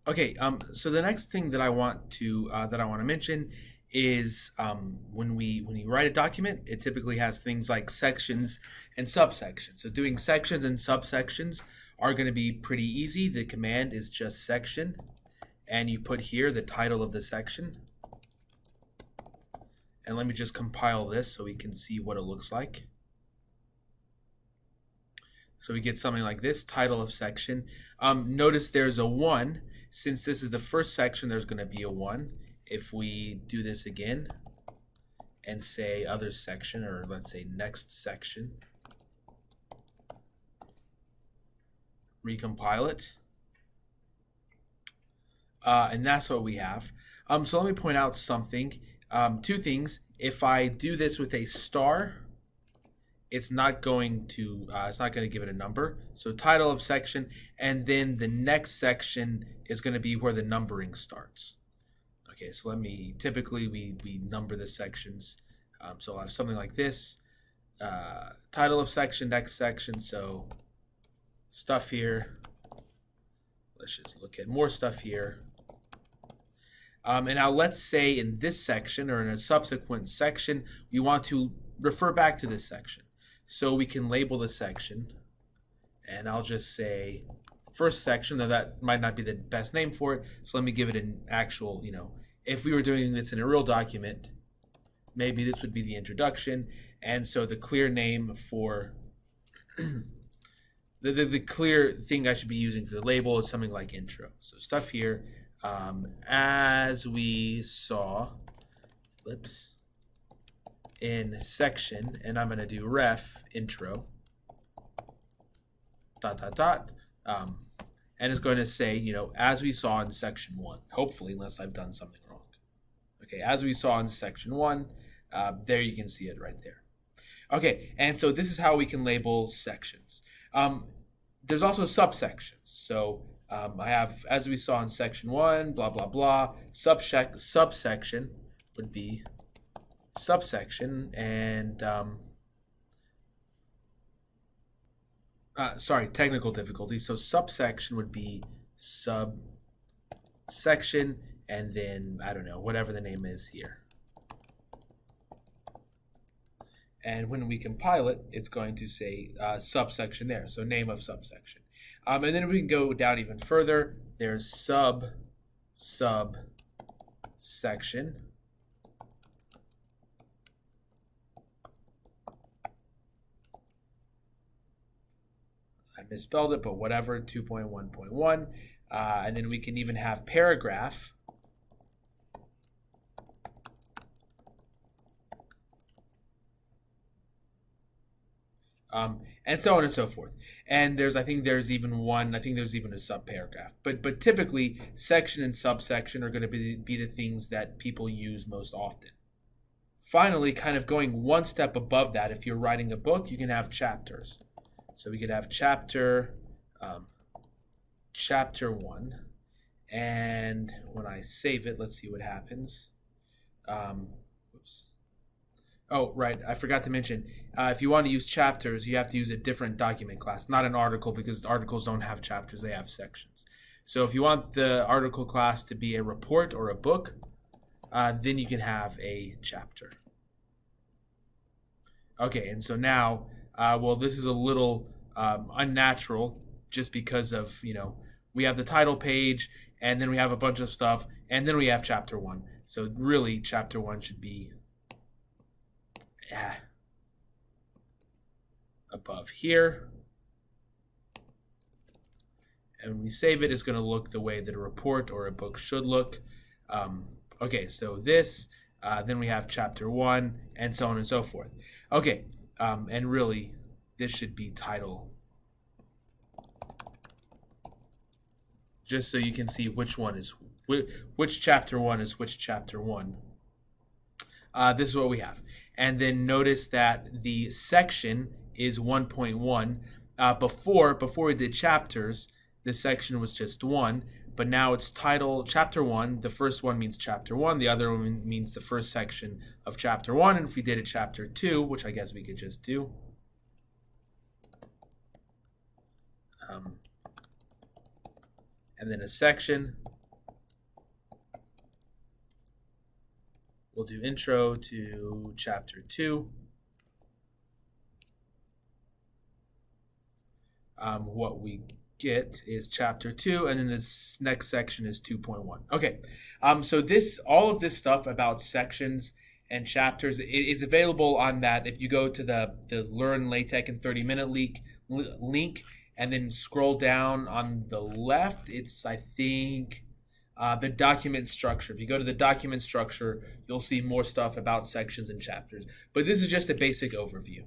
Okay, so the next thing that I want to mention is when you write a document, it typically has things like sections and subsections. So doing sections and subsections are going to be pretty easy. The command is just section, and you put here the title of the section. And let me just compile this so we can see what it looks like. So we get something like this, title of section. Notice there's a 1. Since this is the first section, there's going to be a 1. If we do this again and say other section, or let's say next section, recompile it, and that's what we have. So let me point out something. Two things. If I do this with a star, it's not going to give it a number. So title of section, and then the next section is going to be where the numbering starts. Okay, so typically we number the sections. So I'll have something like this, title of section, next section. So stuff here. Let's just look at more stuff here. And now let's say in this section or in a subsequent section, we want to refer back to this section. So we can label the section, and I'll just say first section, though that might not be the best name for it. So let me give it an actual, if we were doing this in a real document, maybe this would be the introduction. And so the clear name for the clear thing I should be using for the label is something like intro. So stuff here, as we saw, in section, and I'm going to do ref intro and it's going to say, as we saw in section 1, hopefully, unless I've done something wrong. Okay, as we saw in section 1, there you can see it right there. Okay, and so this is how we can label sections. There's also subsections. So I have, as we saw in section 1, blah, blah, blah. Subsection would be subsection, and technical difficulty. So subsection would be subsection, and then I don't know, whatever the name is here. And when we compile it, it's going to say subsection there, so name of subsection. And then we can go down even further. There's subsection. I misspelled it, but whatever, 2.1.1. And then we can even have paragraph. And so on and so forth. And I think there's even a subparagraph. But typically, section and subsection are going to be the things that people use most often. Finally, kind of going one step above that, if you're writing a book, you can have chapters. So we could have chapter 1. And when I save it, let's see what happens. Whoops. Oh, right. I forgot to mention, if you want to use chapters, you have to use a different document class, not an article, because articles don't have chapters, they have sections. So if you want the article class to be a report or a book, then you can have a chapter. Okay, and so now, this is a little unnatural just because of, we have the title page, and then we have a bunch of stuff, and then we have chapter 1. So really, chapter 1 should be above here. And when we save it, it's going to look the way that a report or a book should look. Okay, so this, then we have chapter 1, and so on and so forth. Okay, and really, this should be title. Just so you can see which chapter 1 is which chapter 1. This is what we have. And then notice that the section is 1.1. Before we did chapters, the section was just 1, but now it's title chapter 1. The first one means chapter 1. The other one means the first section of chapter 1. And if we did a chapter 2, which I guess we could just do, and then a section, we'll do intro to chapter 2. What we get is chapter 2, and then this next section is 2.1. Okay, so all of this stuff about sections and chapters is available on that. If you go to the Learn LaTeX in 30-minute link, and then scroll down on the left, it's, I think, the document structure. If you go to the document structure, you'll see more stuff about sections and chapters. But this is just a basic overview.